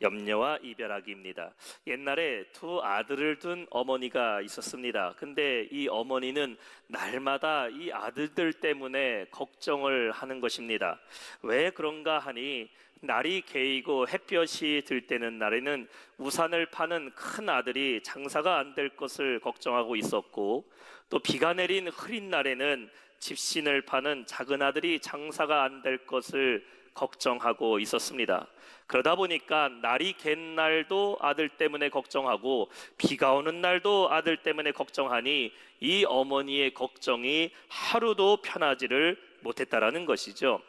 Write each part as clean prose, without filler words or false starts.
염려와 이별하기입니다. 옛날에 두 아들을 둔 어머니가 있었습니다. 근데 이 어머니는 날마다 이 아들들 때문에 걱정을 하는 것입니다. 왜 그런가 하니 날이 개이고 햇볕이 들 때는 날에는 우산을 파는 큰 아들이 장사가 안 될 것을 걱정하고 있었고, 또 비가 내린 흐린 날에는 집신을 파는 작은 아들이 장사가 안 될 것을 걱정하고 있었습니다. 그러다 보니까 날이 갠 날도 아들 때문에 걱정하고 비가 오는 날도 아들 때문에 걱정하니 이 어머니의 걱정이 하루도 편하지를 못했다라는 것이죠.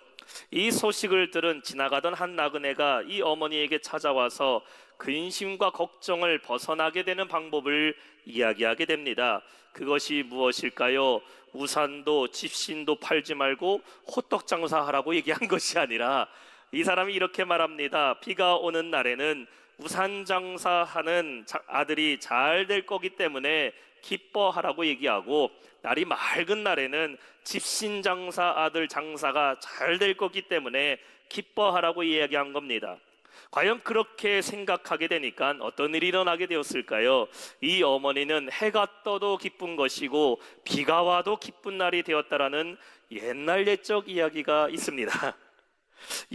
이 소식을 들은 지나가던 한 나그네가 이 어머니에게 찾아와서 근심과 걱정을 벗어나게 되는 방법을 이야기하게 됩니다. 그것이 무엇일까요? 우산도 집신도 팔지 말고 호떡 장사하라고 얘기한 것이 아니라, 이 사람이 이렇게 말합니다. 비가 오는 날에는 우산 장사하는 아들이 잘 될 거기 때문에 기뻐하라고 얘기하고, 날이 맑은 날에는 집신 장사 아들 장사가 잘 될 거기 때문에 기뻐하라고 이야기한 겁니다. 과연 그렇게 생각하게 되니까 어떤 일이 일어나게 되었을까요? 이 어머니는 해가 떠도 기쁜 것이고 비가 와도 기쁜 날이 되었다라는 옛날 옛적 이야기가 있습니다.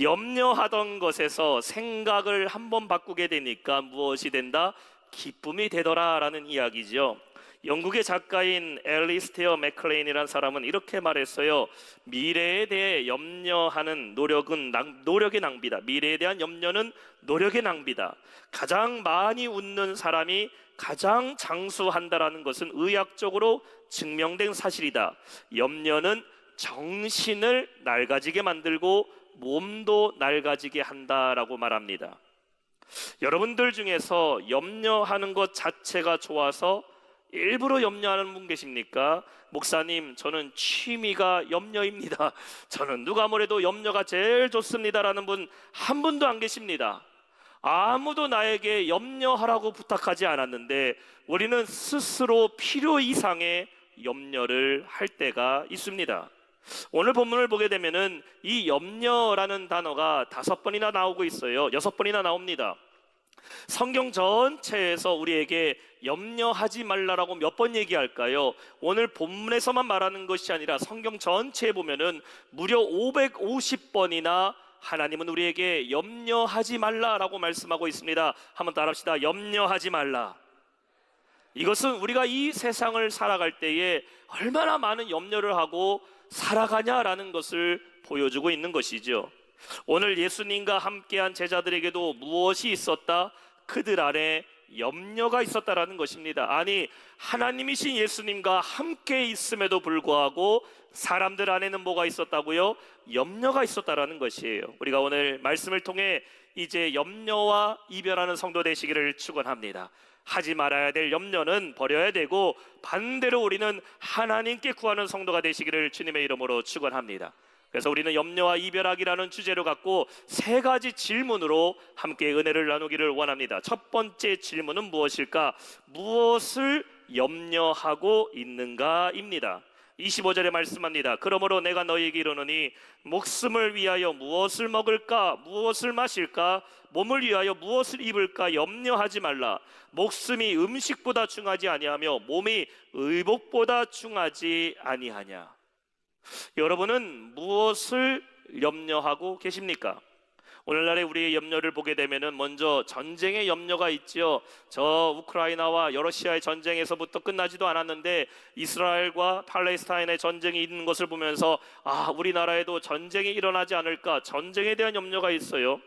염려하던 것에서 생각을 한번 바꾸게 되니까 무엇이 된다? 기쁨이 되더라라는 이야기죠. 영국의 작가인 앨리스테어 맥클레인이라는 사람은 이렇게 말했어요. 미래에 대해 염려하는 노력의 낭비다. 미래에 대한 염려는 노력의 낭비다. 가장 많이 웃는 사람이 가장 장수한다라는 것은 의학적으로 증명된 사실이다. 염려는 정신을 낡아지게 만들고 몸도 낡아지게 한다라고 말합니다. 여러분들 중에서 염려하는 것 자체가 좋아서 일부러 염려하는 분 계십니까? 목사님, 저는 취미가 염려입니다. 저는 누가 뭐래도 염려가 제일 좋습니다라는 분 한 분도 안 계십니다. 아무도 나에게 염려하라고 부탁하지 않았는데 우리는 스스로 필요 이상의 염려를 할 때가 있습니다. 오늘 본문을 보게 되면은 이 염려라는 단어가 5번이나 나오고 있어요. 6번이나 나옵니다. 성경 전체에서 우리에게 염려하지 말라라고 몇 번 얘기할까요? 오늘 본문에서만 말하는 것이 아니라 성경 전체에 보면은 무려 550번이나 하나님은 우리에게 염려하지 말라라고 말씀하고 있습니다. 한번 따라합시다. 염려하지 말라. 이것은 우리가 이 세상을 살아갈 때에 얼마나 많은 염려를 하고 살아가냐라는 것을 보여주고 있는 것이죠. 오늘 예수님과 함께한 제자들에게도 무엇이 있었다? 그들 안에 염려가 있었다라는 것입니다. 아니, 하나님이신 예수님과 함께 있음에도 불구하고 사람들 안에는 뭐가 있었다고요? 염려가 있었다라는 것이에요. 우리가 오늘 말씀을 통해 이제 염려와 이별하는 성도 되시기를 축원합니다. 하지 말아야 될 염려는 버려야 되고 반대로 우리는 하나님께 구하는 성도가 되시기를 주님의 이름으로 축원합니다. 그래서 우리는 염려와 이별하기라는 주제로 갖고 3가지 질문으로 함께 은혜를 나누기를 원합니다. 첫 번째 질문은 무엇일까? 무엇을 염려하고 있는가입니다. 25절에 말씀합니다. 그러므로 내가 너희에게 이르노니 목숨을 위하여 무엇을 먹을까? 무엇을 마실까? 몸을 위하여 무엇을 입을까? 염려하지 말라. 목숨이 음식보다 중하지 아니하며 몸이 의복보다 중하지 아니하냐. 여러분은 무엇을 염려하고 계십니까? 오늘날의 우리의 염려를 보게 되면은 먼저 전쟁의 염려가 있죠. 저 우크라이나와 러시아의 전쟁에서부터 끝나지도 않았는데 이스라엘과 팔레스타인의 전쟁이 있는 것을 보면서 우리나라에도 전쟁이 일어나지 않을까, 전쟁에 대한 염려가 있어요.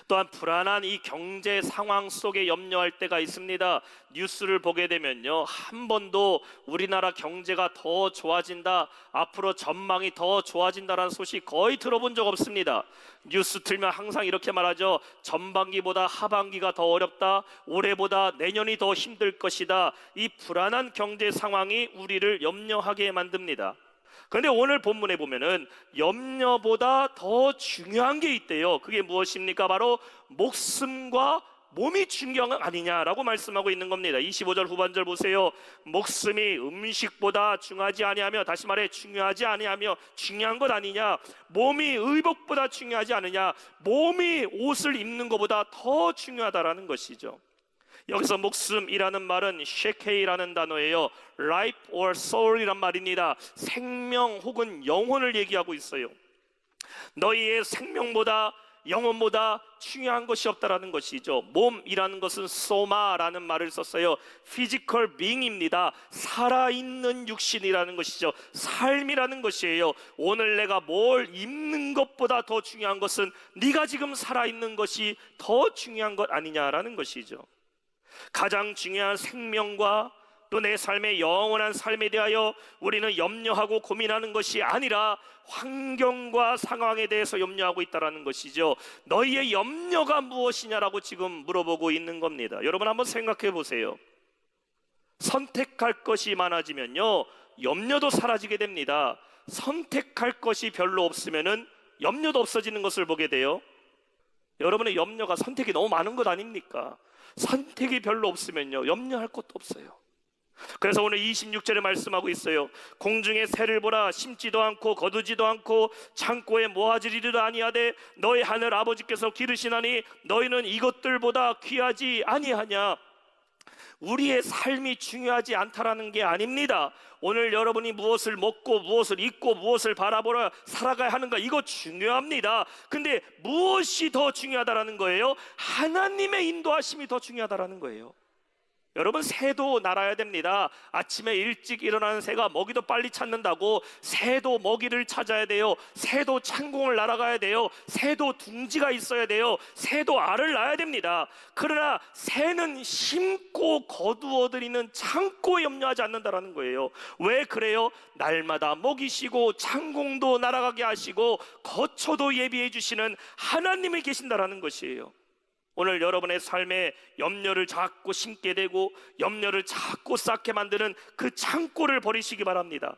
또한 불안한 이 경제 상황 속에 염려할 때가 있습니다. 뉴스를 보게 되면요, 한 번도 우리나라 경제가 더 좋아진다, 앞으로 전망이 더 좋아진다라는 소식 거의 들어본 적 없습니다. 뉴스 틀면 항상 이렇게 말하죠. 전반기보다 하반기가 더 어렵다, 올해보다 내년이 더 힘들 것이다. 이 불안한 경제 상황이 우리를 염려하게 만듭니다. 그런데 오늘 본문에 보면은 염려보다 더 중요한 게 있대요. 그게 무엇입니까? 바로 목숨과 몸이 중요한 건 아니냐라고 말씀하고 있는 겁니다. 25절 후반절 보세요. 목숨이 음식보다 중요하지 아니하며, 다시 말해 중요하지 아니하며 중요한 것 아니냐, 몸이 의복보다 중요하지 않느냐, 몸이 옷을 입는 것보다 더 중요하다라는 것이죠. 여기서 목숨이라는 말은 쉐케이라는 단어예요. life or soul이란 말입니다. 생명 혹은 영혼을 얘기하고 있어요. 너희의 생명보다 영혼보다 중요한 것이 없다라는 것이죠. 몸이라는 것은 소마라는 말을 썼어요. physical being입니다. 살아있는 육신이라는 것이죠. 삶이라는 것이에요. 오늘 내가 뭘 입는 것보다 더 중요한 것은 네가 지금 살아있는 것이 더 중요한 것 아니냐라는 것이죠. 가장 중요한 생명과 또 내 삶의 영원한 삶에 대하여 우리는 염려하고 고민하는 것이 아니라 환경과 상황에 대해서 염려하고 있다는 것이죠. 너희의 염려가 무엇이냐라고 지금 물어보고 있는 겁니다. 여러분 한번 생각해 보세요. 선택할 것이 많아지면요, 염려도 사라지게 됩니다. 선택할 것이 별로 없으면은 염려도 없어지는 것을 보게 돼요. 여러분의 염려가 선택이 너무 많은 것 아닙니까? 선택이 별로 없으면요, 염려할 것도 없어요. 그래서 오늘 26절에 말씀하고 있어요. 공중에 새를 보라. 심지도 않고 거두지도 않고 창고에 모아지리도 아니하되 너희 하늘 아버지께서 기르시나니 너희는 이것들보다 귀하지 아니하냐. 우리의 삶이 중요하지 않다라는 게 아닙니다. 오늘 여러분이 무엇을 먹고 무엇을 입고 무엇을 바라보라 살아가야 하는가, 이거 중요합니다. 근데 무엇이 더 중요하다라는 거예요? 하나님의 인도하심이 더 중요하다라는 거예요. 여러분, 새도 날아야 됩니다. 아침에 일찍 일어나는 새가 먹이도 빨리 찾는다고 새도 먹이를 찾아야 돼요. 새도 창공을 날아가야 돼요. 새도 둥지가 있어야 돼요. 새도 알을 낳아야 됩니다. 그러나 새는 심고 거두어들이는 창고에 염려하지 않는다라는 거예요. 왜 그래요? 날마다 먹이시고 창공도 날아가게 하시고 거처도 예비해 주시는 하나님이 계신다라는 것이에요. 오늘 여러분의 삶에 염려를 자꾸 심게 되고 염려를 자꾸 쌓게 만드는 그 창고를 버리시기 바랍니다.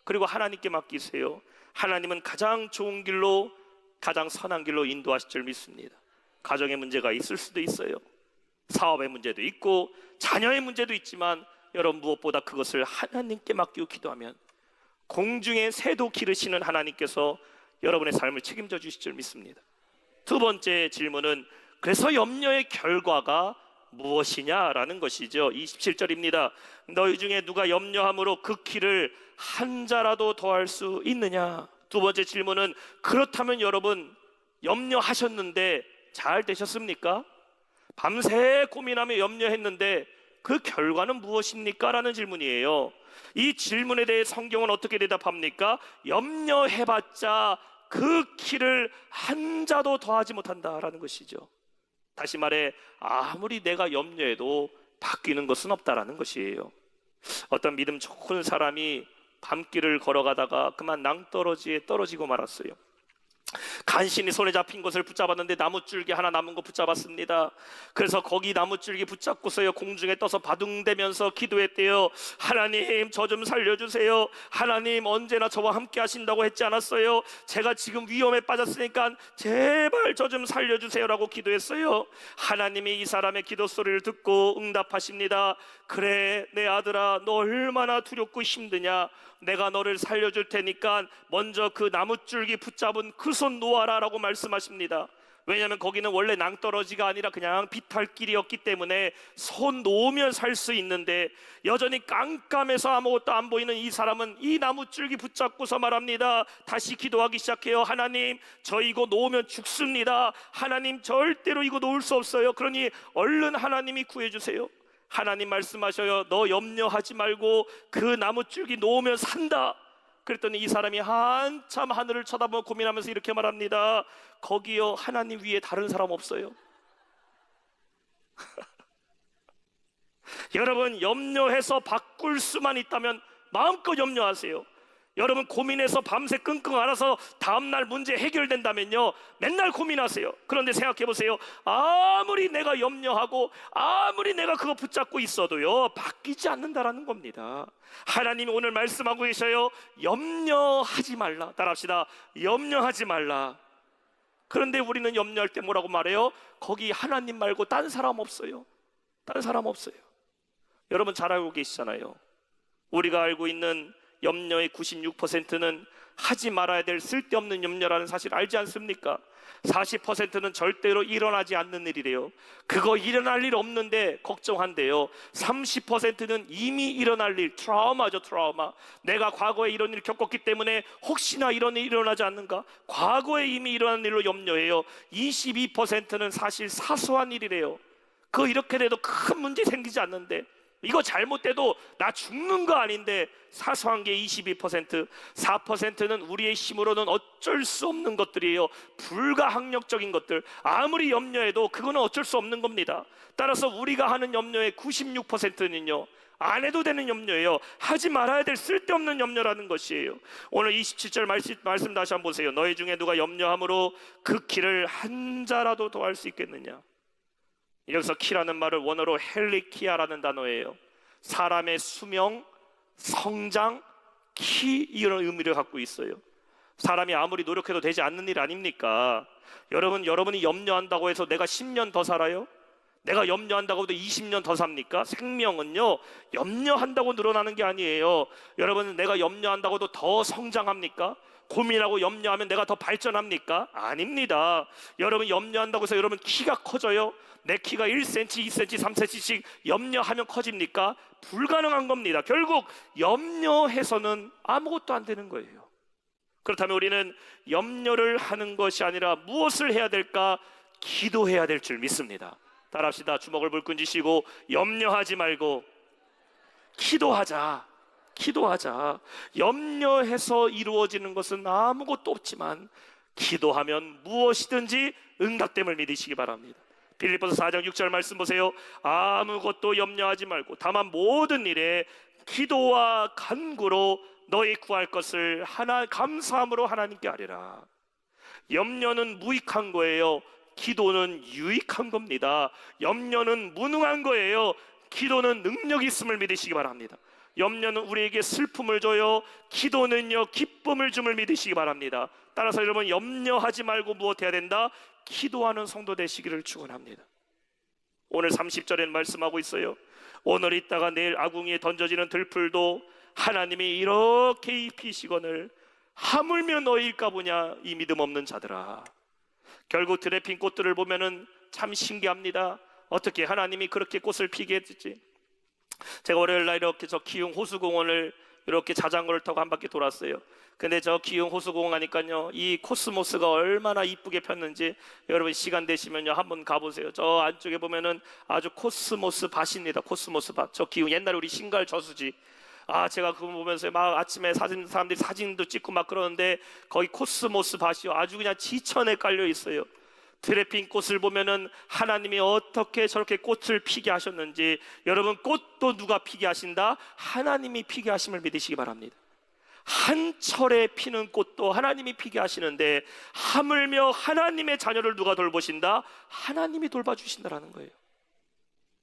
그리고 하나님께 맡기세요. 하나님은 가장 좋은 길로, 가장 선한 길로 인도하실 줄 믿습니다. 가정의 문제가 있을 수도 있어요. 사업의 문제도 있고 자녀의 문제도 있지만 여러분, 무엇보다 그것을 하나님께 맡기고 기도하면 공중의 새도 기르시는 하나님께서 여러분의 삶을 책임져 주실 줄 믿습니다. 두 번째 질문은 그래서 염려의 결과가 무엇이냐라는 것이죠. 27절입니다. 너희 중에 누가 염려함으로 그 키를 한 자라도 더할 수 있느냐. 두 번째 질문은 그렇다면 여러분, 염려하셨는데 잘 되셨습니까? 밤새 고민하며 염려했는데 그 결과는 무엇입니까? 라는 질문이에요. 이 질문에 대해 성경은 어떻게 대답합니까? 염려해봤자 그 키를 한 자도 더하지 못한다라는 것이죠. 다시 말해, 아무리 내가 염려해도 바뀌는 것은 없다라는 것이에요. 어떤 믿음 좋은 사람이 밤길을 걸어가다가 그만 낭떠러지에 떨어지고 말았어요. 간신히 손에 잡힌 것을 붙잡았는데 나무줄기 하나 남은 거 붙잡았습니다. 그래서 거기 나무줄기 붙잡고서요, 공중에 떠서 바둥대면서 기도했대요. 하나님, 저 좀 살려주세요. 하나님, 언제나 저와 함께 하신다고 했지 않았어요? 제가 지금 위험에 빠졌으니까 제발 저 좀 살려주세요라고 기도했어요. 하나님이 이 사람의 기도 소리를 듣고 응답하십니다. 그래, 내 아들아, 너 얼마나 두렵고 힘드냐. 내가 너를 살려줄 테니까 먼저 그 나무줄기 붙잡은 그 손 놓아라 라고 말씀하십니다. 왜냐하면 거기는 원래 낭떠러지가 아니라 그냥 비탈길이었기 때문에 손 놓으면 살 수 있는데 여전히 깜깜해서 아무것도 안 보이는 이 사람은 이 나무줄기 붙잡고서 말합니다. 다시 기도하기 시작해요. 하나님, 저 이거 놓으면 죽습니다. 하나님, 절대로 이거 놓을 수 없어요. 그러니 얼른 하나님이 구해주세요. 하나님 말씀하셔요. 너 염려하지 말고 그 나무줄기 놓으면 산다. 그랬더니 이 사람이 한참 하늘을 쳐다보고 고민하면서 이렇게 말합니다. 거기요, 하나님 위에 다른 사람 없어요. 여러분, 염려해서 바꿀 수만 있다면 마음껏 염려하세요. 여러분, 고민해서 밤새 끙끙 앓아서 다음날 문제 해결된다면요, 맨날 고민하세요. 그런데 생각해 보세요. 아무리 내가 염려하고 아무리 내가 그거 붙잡고 있어도요, 바뀌지 않는다라는 겁니다. 하나님이 오늘 말씀하고 계셔요. 염려하지 말라. 따라합시다. 염려하지 말라. 그런데 우리는 염려할 때 뭐라고 말해요? 거기 하나님 말고 딴 사람 없어요. 딴 사람 없어요. 여러분 잘 알고 계시잖아요. 우리가 알고 있는 염려의 96%는 하지 말아야 될 쓸데없는 염려라는 사실 알지 않습니까? 40%는 절대로 일어나지 않는 일이래요. 그거 일어날 일 없는데 걱정한대요. 30%는 이미 일어날 일, 트라우마죠, 트라우마. 내가 과거에 이런 일을 겪었기 때문에 혹시나 이런 일이 일어나지 않는가? 과거에 이미 일어난 일로 염려해요. 22%는 사실 사소한 일이래요. 그거 이렇게 돼도 큰 문제 생기지 않는데, 이거 잘못돼도 나 죽는 거 아닌데 사소한 게 22%, 4%는 우리의 힘으로는 어쩔 수 없는 것들이에요. 불가항력적인 것들. 아무리 염려해도 그거는 어쩔 수 없는 겁니다. 따라서 우리가 하는 염려의 96%는요 안 해도 되는 염려예요. 하지 말아야 될 쓸데없는 염려라는 것이에요. 오늘 27절 말씀 다시 한번 보세요. 너희 중에 누가 염려함으로 그 길을 한 자라도 더할 수 있겠느냐. 여기서 키라는 말을 원어로 헬리키아라는 단어예요. 사람의 수명, 성장, 키, 이런 의미를 갖고 있어요. 사람이 아무리 노력해도 되지 않는 일 아닙니까? 여러분이 염려한다고 해서 내가 10년 더 살아요? 내가 염려한다고 해도 20년 더 삽니까? 생명은요 염려한다고 늘어나는 게 아니에요. 여러분은 내가 염려한다고 해도 더 성장합니까? 고민하고 염려하면 내가 더 발전합니까? 아닙니다. 여러분 염려한다고 해서 여러분 키가 커져요? 내 키가 1cm, 2cm, 3cm씩 염려하면 커집니까? 불가능한 겁니다. 결국 염려해서는 아무것도 안 되는 거예요. 그렇다면 우리는 염려를 하는 것이 아니라 무엇을 해야 될까? 기도해야 될 줄 믿습니다. 따라합시다. 주먹을 불끈 쥐시고 염려하지 말고 기도하자. 기도하자. 염려해서 이루어지는 것은 아무것도 없지만 기도하면 무엇이든지 응답됨을 믿으시기 바랍니다. 빌립보서 4장 6절 말씀 보세요. 아무것도 염려하지 말고 다만 모든 일에 기도와 간구로 너희 구할 것을 감사함으로 하나님께 아뢰라. 염려는 무익한 거예요. 기도는 유익한 겁니다. 염려는 무능한 거예요. 기도는 능력이 있음을 믿으시기 바랍니다. 염려는 우리에게 슬픔을 줘요. 기도는요 기쁨을 줌을 믿으시기 바랍니다. 따라서 여러분 염려하지 말고 무엇 해야 된다? 기도하는 성도 되시기를 축원합니다. 오늘 30절에 말씀하고 있어요. 오늘 있다가 내일 아궁이에 던져지는 들풀도 하나님이 이렇게 입히시거늘 하물며 너희일까 보냐 이 믿음 없는 자들아. 결국 들에 핀 꽃들을 보면은 참 신기합니다. 어떻게 하나님이 그렇게 꽃을 피게 했지? 제가 월요일 날 이렇게 저 기흥 호수공원을 이렇게 자전거를 타고 한 바퀴 돌았어요. 근데 저 기흥 호수공원 가니까요 이 코스모스가 얼마나 이쁘게 폈는지 여러분 시간 되시면요 한번 가보세요. 저 안쪽에 보면은 아주 코스모스 밭입니다. 코스모스 밭. 저 기흥 옛날에 우리 신갈 저수지. 제가 그거 보면서 막 아침에 사람들이 사진도 찍고 막 그러는데 거기 코스모스 밭이요 아주 그냥 지천에 깔려 있어요. 들에 핀 꽃을 보면은 하나님이 어떻게 저렇게 꽃을 피게 하셨는지. 여러분 꽃도 누가 피게 하신다? 하나님이 피게 하심을 믿으시기 바랍니다. 한 철에 피는 꽃도 하나님이 피게 하시는데 하물며 하나님의 자녀를 누가 돌보신다? 하나님이 돌봐주신다라는 거예요.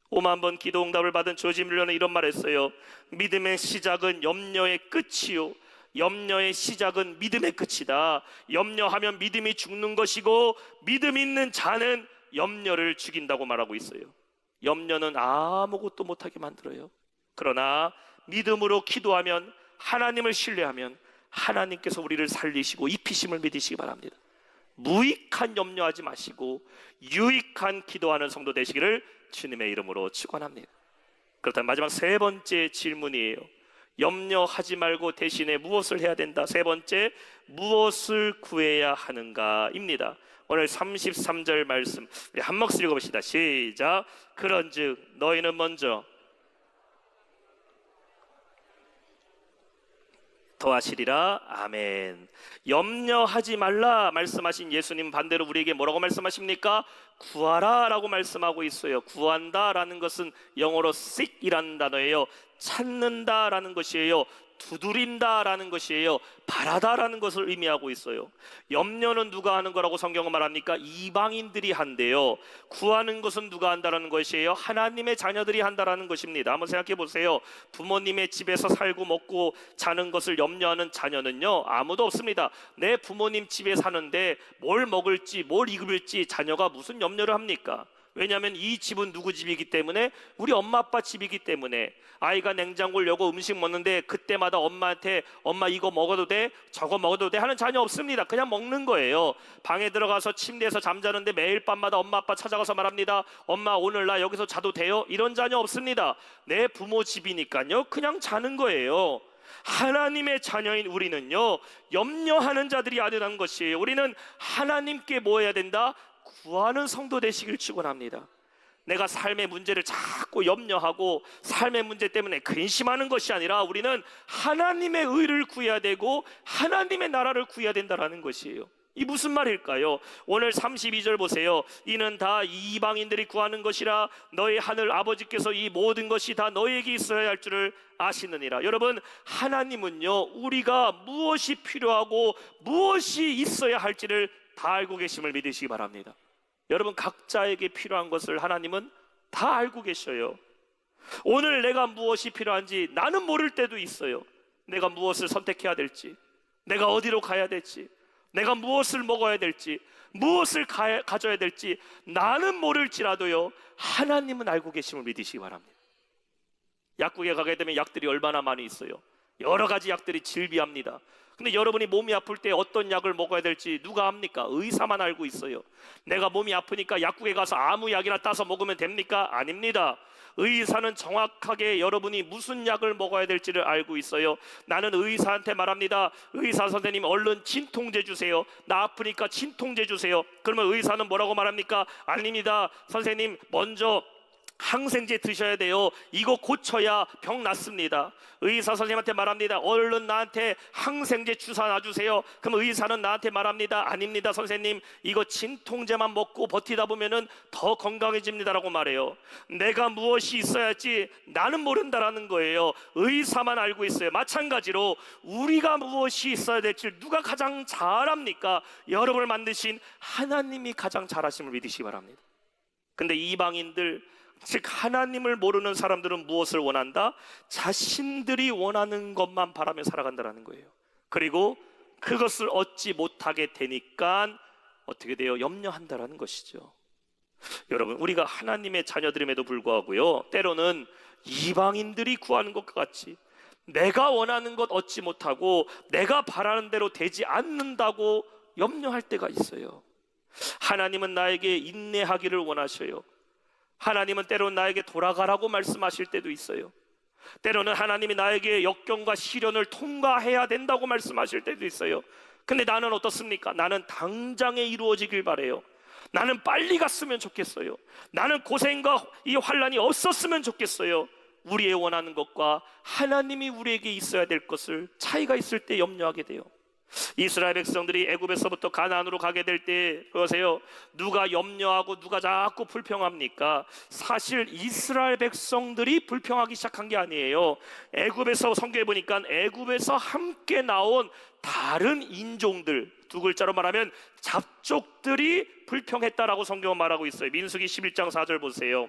5만 번 기도 응답을 받은 조지 뮬러는 이런 말 했어요. 믿음의 시작은 염려의 끝이요 염려의 시작은 믿음의 끝이다. 염려하면 믿음이 죽는 것이고 믿음 있는 자는 염려를 죽인다고 말하고 있어요. 염려는 아무것도 못하게 만들어요. 그러나 믿음으로 기도하면 하나님을 신뢰하면 하나님께서 우리를 살리시고 입히심을 믿으시기 바랍니다. 무익한 염려하지 마시고 유익한 기도하는 성도 되시기를 주님의 이름으로 축원합니다. 그렇다면 마지막 세 번째 질문이에요. 염려하지 말고 대신에 무엇을 해야 된다? 세 번째, 무엇을 구해야 하는가입니다. 오늘 33절 말씀 우리 한 목소리 읽어봅시다. 시작. 그런즉 너희는 먼저 더하시리라. 아멘. 염려하지 말라 말씀하신 예수님 반대로 우리에게 뭐라고 말씀하십니까? 구하라 라고 말씀하고 있어요. 구한다 라는 것은 영어로 seek이라는 단어예요. 찾는다 라는 것이에요. 두드린다라는 것이에요. 바라다라는 것을 의미하고 있어요. 염려는 누가 하는 거라고 성경은 말합니까? 이방인들이 한대요. 구하는 것은 누가 한다라는 것이에요? 하나님의 자녀들이 한다라는 것입니다. 한번 생각해 보세요. 부모님의 집에서 살고 먹고 자는 것을 염려하는 자녀는요, 아무도 없습니다. 내 부모님 집에 사는데 뭘 먹을지 뭘 입을지 자녀가 무슨 염려를 합니까? 왜냐하면 이 집은 누구 집이기 때문에, 우리 엄마 아빠 집이기 때문에. 아이가 냉장고를 열고 음식 먹는데 그때마다 엄마한테 엄마 이거 먹어도 돼? 저거 먹어도 돼? 하는 자녀 없습니다. 그냥 먹는 거예요. 방에 들어가서 침대에서 잠자는데 매일 밤마다 엄마 아빠 찾아가서 말합니다. 엄마 오늘 나 여기서 자도 돼요? 이런 자녀 없습니다. 내 부모 집이니까요, 그냥 자는 거예요. 하나님의 자녀인 우리는요, 염려하는 자들이 아니라는 것이에요. 우리는 하나님께 뭐 해야 된다? 구하는 성도 되시길 축원합니다. 내가 삶의 문제를 자꾸 염려하고 삶의 문제 때문에 근심하는 것이 아니라 우리는 하나님의 의를 구해야 되고 하나님의 나라를 구해야 된다는 것이에요. 이 무슨 말일까요? 오늘 32절 보세요. 이는 다 이방인들이 구하는 것이라 너희 하늘 아버지께서 이 모든 것이 다 너희에게 있어야 할 줄을 아시느니라. 여러분, 하나님은요, 우리가 무엇이 필요하고 무엇이 있어야 할지를 다 알고 계심을 믿으시기 바랍니다. 여러분, 각자에게 필요한 것을 하나님은 다 알고 계셔요. 오늘 내가 무엇이 필요한지 나는 모를 때도 있어요. 내가 무엇을 선택해야 될지, 내가 어디로 가야 될지, 내가 무엇을 먹어야 될지, 무엇을 가져야 될지 나는 모를지라도요, 하나님은 알고 계심을 믿으시기 바랍니다. 약국에 가게 되면 약들이 얼마나 많이 있어요. 여러 가지 약들이 질비합니다. 근데 여러분이 몸이 아플 때 어떤 약을 먹어야 될지 누가 압니까? 의사만 알고 있어요. 내가 몸이 아프니까 약국에 가서 아무 약이나 따서 먹으면 됩니까? 아닙니다. 의사는 정확하게 여러분이 무슨 약을 먹어야 될지를 알고 있어요. 나는 의사한테 말합니다. 의사 선생님, 얼른 진통제 주세요. 나 아프니까 진통제 주세요. 그러면 의사는 뭐라고 말합니까? 아닙니다. 선생님, 먼저 항생제 드셔야 돼요. 이거 고쳐야 병 낫습니다. 의사 선생님한테 말합니다. 얼른 나한테 항생제 주사 놔주세요. 그럼 의사는 나한테 말합니다. 아닙니다 선생님, 이거 진통제만 먹고 버티다 보면은 더 건강해집니다라고 말해요. 내가 무엇이 있어야 할지 나는 모른다라는 거예요. 의사만 알고 있어요. 마찬가지로 우리가 무엇이 있어야 될지 누가 가장 잘 압니까? 여러분을 만드신 하나님이 가장 잘 아심을 믿으시기 바랍니다. 근데 이방인들, 즉 하나님을 모르는 사람들은 무엇을 원한다? 자신들이 원하는 것만 바라며 살아간다는 거예요. 그리고 그것을 얻지 못하게 되니까 어떻게 돼요? 염려한다라는 것이죠. 여러분, 우리가 하나님의 자녀들임에도 불구하고요, 때로는 이방인들이 구하는 것과 같이 내가 원하는 것 얻지 못하고 내가 바라는 대로 되지 않는다고 염려할 때가 있어요. 하나님은 나에게 인내하기를 원하셔요. 하나님은 때로는 나에게 돌아가라고 말씀하실 때도 있어요. 때로는 하나님이 나에게 역경과 시련을 통과해야 된다고 말씀하실 때도 있어요. 근데 나는 어떻습니까? 나는 당장에 이루어지길 바래요. 나는 빨리 갔으면 좋겠어요. 나는 고생과 이 환난이 없었으면 좋겠어요. 우리의 원하는 것과 하나님이 우리에게 있어야 될 것을 차이가 있을 때 염려하게 돼요. 이스라엘 백성들이 애굽에서부터 가나안으로 가게 될 때 보세요. 누가 염려하고 누가 자꾸 불평합니까? 사실 이스라엘 백성들이 불평하기 시작한 게 아니에요. 애굽에서, 성경에 보니까 애굽에서 함께 나온 다른 인종들, 두 글자로 말하면 잡족들이 불평했다라고 성경은 말하고 있어요. 민수기 11장 4절 보세요.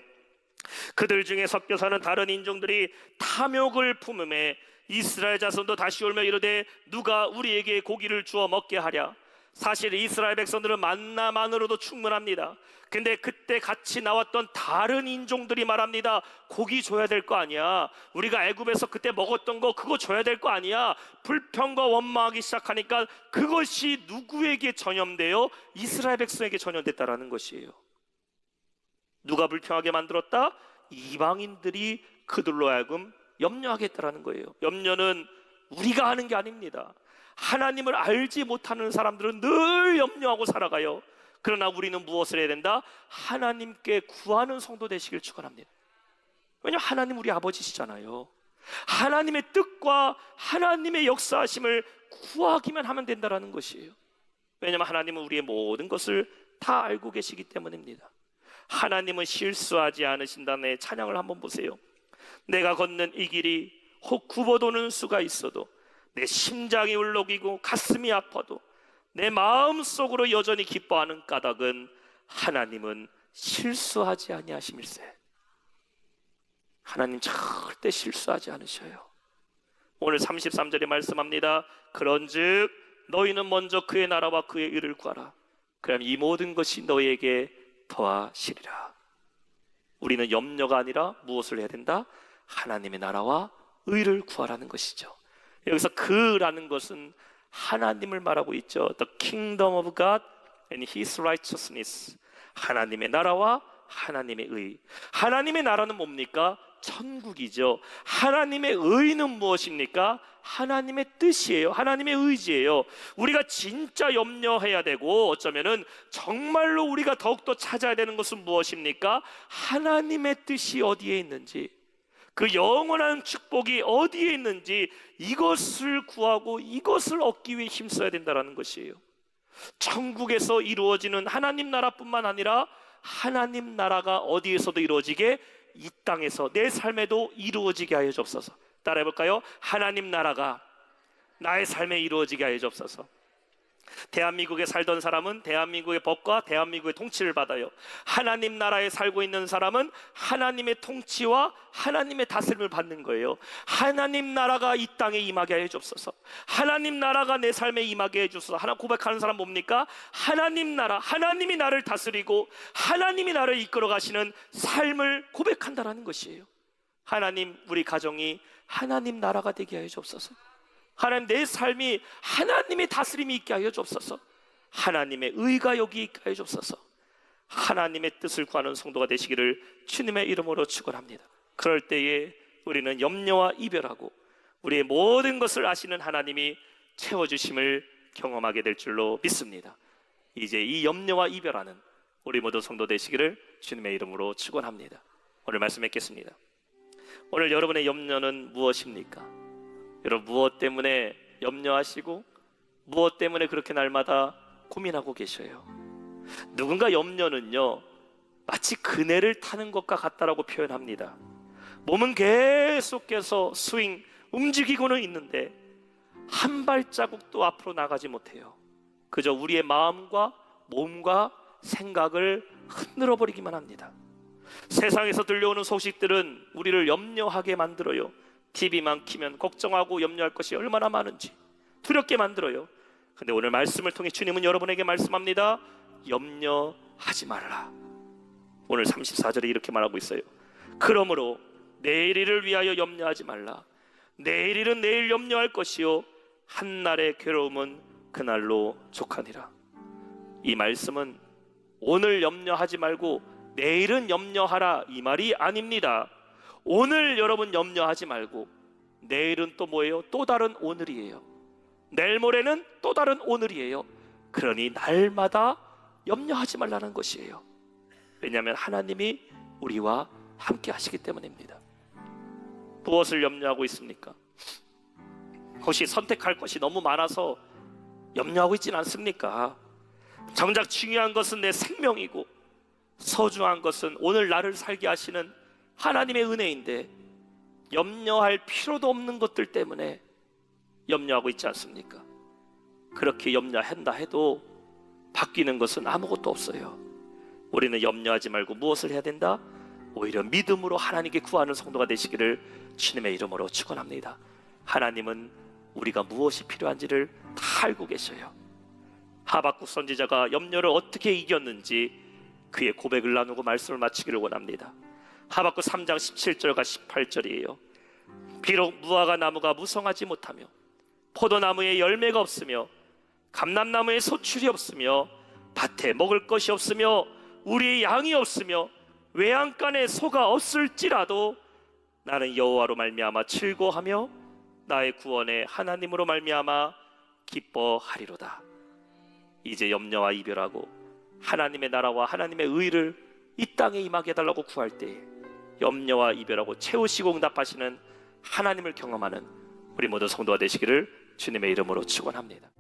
그들 중에 섞여 사는 다른 인종들이 탐욕을 품음에 이스라엘 자손도 다시 울며 이르되 누가 우리에게 고기를 주어 먹게 하랴. 사실 이스라엘 백성들은 만나만으로도 충분합니다. 근데 그때 같이 나왔던 다른 인종들이 말합니다. 고기 줘야 될 거 아니야. 우리가 애굽에서 그때 먹었던 거 그거 줘야 될 거 아니야. 불평과 원망하기 시작하니까 그것이 누구에게 전염돼요? 이스라엘 백성에게 전염됐다라는 것이에요. 누가 불평하게 만들었다? 이방인들이 그들로 하여금 염려하겠다라는 거예요. 염려는 우리가 하는 게 아닙니다. 하나님을 알지 못하는 사람들은 늘 염려하고 살아가요. 그러나 우리는 무엇을 해야 된다? 하나님께 구하는 성도 되시길 축원합니다. 왜냐하면 하나님 우리 아버지시잖아요. 하나님의 뜻과 하나님의 역사하심을 구하기만 하면 된다는 것이에요. 왜냐하면 하나님은 우리의 모든 것을 다 알고 계시기 때문입니다. 하나님은 실수하지 않으신다는 찬양을 한번 보세요. 내가 걷는 이 길이 혹 굽어도는 수가 있어도, 내 심장이 울먹이고 가슴이 아파도 내 마음속으로 여전히 기뻐하는 까닭은 하나님은 실수하지 아니하심일세. 하나님 절대 실수하지 않으셔요. 오늘 33절에 말씀합니다. 그런즉 너희는 먼저 그의 나라와 그의 의를 구하라. 그럼 이 모든 것이 너희에게 더하시리라. 우리는 염려가 아니라 무엇을 해야 된다? 하나님의 나라와 의를 구하라는 것이죠. 여기서 그라는 것은 하나님을 말하고 있죠. The kingdom of God and His righteousness. 하나님의 나라와 하나님의 의. 하나님의 나라는 뭡니까? 천국이죠. 하나님의 의는 무엇입니까? 하나님의 뜻이에요. 하나님의 의지예요. 우리가 진짜 염려해야 되고 어쩌면은 정말로 우리가 더욱더 찾아야 되는 것은 무엇입니까? 하나님의 뜻이 어디에 있는지, 그 영원한 축복이 어디에 있는지 이것을 구하고 이것을 얻기 위해 힘써야 된다는 것이에요. 천국에서 이루어지는 하나님 나라뿐만 아니라 하나님 나라가 어디에서도 이루어지게, 이 땅에서 내 삶에도 이루어지게 하여 주옵소서. 따라해 볼까요? 하나님 나라가 나의 삶에 이루어지게 하여 주옵소서. 대한민국에 살던 사람은 대한민국의 법과 대한민국의 통치를 받아요. 하나님 나라에 살고 있는 사람은 하나님의 통치와 하나님의 다스림을 받는 거예요. 하나님 나라가 이 땅에 임하게 하여 주옵소서. 하나님 나라가 내 삶에 임하게 해 주소서. 하나 고백하는 사람 뭡니까? 하나님 나라, 하나님이 나를 다스리고 하나님이 나를 이끌어 가시는 삶을 고백한다라는 것이에요. 하나님, 우리 가정이 하나님 나라가 되게 하여 주옵소서. 하나님, 내 삶이 하나님의 다스림이 있게 하여 주옵소서. 하나님의 의가 여기 있게 하여 주옵소서. 하나님의 뜻을 구하는 성도가 되시기를 주님의 이름으로 축원합니다. 그럴 때에 우리는 염려와 이별하고 우리의 모든 것을 아시는 하나님이 채워주심을 경험하게 될 줄로 믿습니다. 이제 이 염려와 이별하는 우리 모두 성도 되시기를 주님의 이름으로 축원합니다. 오늘 말씀 맺겠습니다. 오늘 여러분의 염려는 무엇입니까? 여러분, 무엇 때문에 염려하시고 무엇 때문에 그렇게 날마다 고민하고 계셔요? 누군가 염려는요, 마치 그네를 타는 것과 같다라고 표현합니다. 몸은 계속해서 움직이고는 있는데 한 발자국도 앞으로 나가지 못해요. 그저 우리의 마음과 몸과 생각을 흔들어 버리기만 합니다. 세상에서 들려오는 소식들은 우리를 염려하게 만들어요. TV만 키면 걱정하고 염려할 것이 얼마나 많은지 두렵게 만들어요. 근데 오늘 말씀을 통해 주님은 여러분에게 말씀합니다. 염려하지 말라. 오늘 34절에 이렇게 말하고 있어요. 그러므로 내일 일을 위하여 염려하지 말라. 내일 일은 내일 염려할 것이요 한날의 괴로움은 그날로 족하니라. 이 말씀은 오늘 염려하지 말고 내일은 염려하라 이 말이 아닙니다. 오늘 여러분 염려하지 말고 내일은 또 뭐예요? 또 다른 오늘이에요. 내일 모레는 또 다른 오늘이에요. 그러니 날마다 염려하지 말라는 것이에요. 왜냐하면 하나님이 우리와 함께 하시기 때문입니다. 무엇을 염려하고 있습니까? 혹시 선택할 것이 너무 많아서 염려하고 있지는 않습니까? 정작 중요한 것은 내 생명이고 소중한 것은 오늘 나를 살게 하시는 하나님의 은혜인데 염려할 필요도 없는 것들 때문에 염려하고 있지 않습니까? 그렇게 염려한다 해도 바뀌는 것은 아무것도 없어요. 우리는 염려하지 말고 무엇을 해야 된다? 오히려 믿음으로 하나님께 구하는 성도가 되시기를 주님의 이름으로 축원합니다. 하나님은 우리가 무엇이 필요한지를 다 알고 계셔요. 하박국 선지자가 염려를 어떻게 이겼는지 그의 고백을 나누고 말씀을 마치기를 원합니다. 하박국 3장 17절과 18절이에요. 비록 무화과 나무가 무성하지 못하며 포도나무에 열매가 없으며 감람나무에 소출이 없으며 밭에 먹을 것이 없으며 우리의 양이 없으며 외양간에 소가 없을지라도 나는 여호와로 말미암아 즐거워하며 나의 구원의 하나님으로 말미암아 기뻐하리로다. 이제 염려와 이별하고 하나님의 나라와 하나님의 의를 이 땅에 임하게 해달라고 구할 때 염려와 이별하고 채우시고 응답하시는 하나님을 경험하는 우리 모두 성도가 되시기를 주님의 이름으로 축원합니다.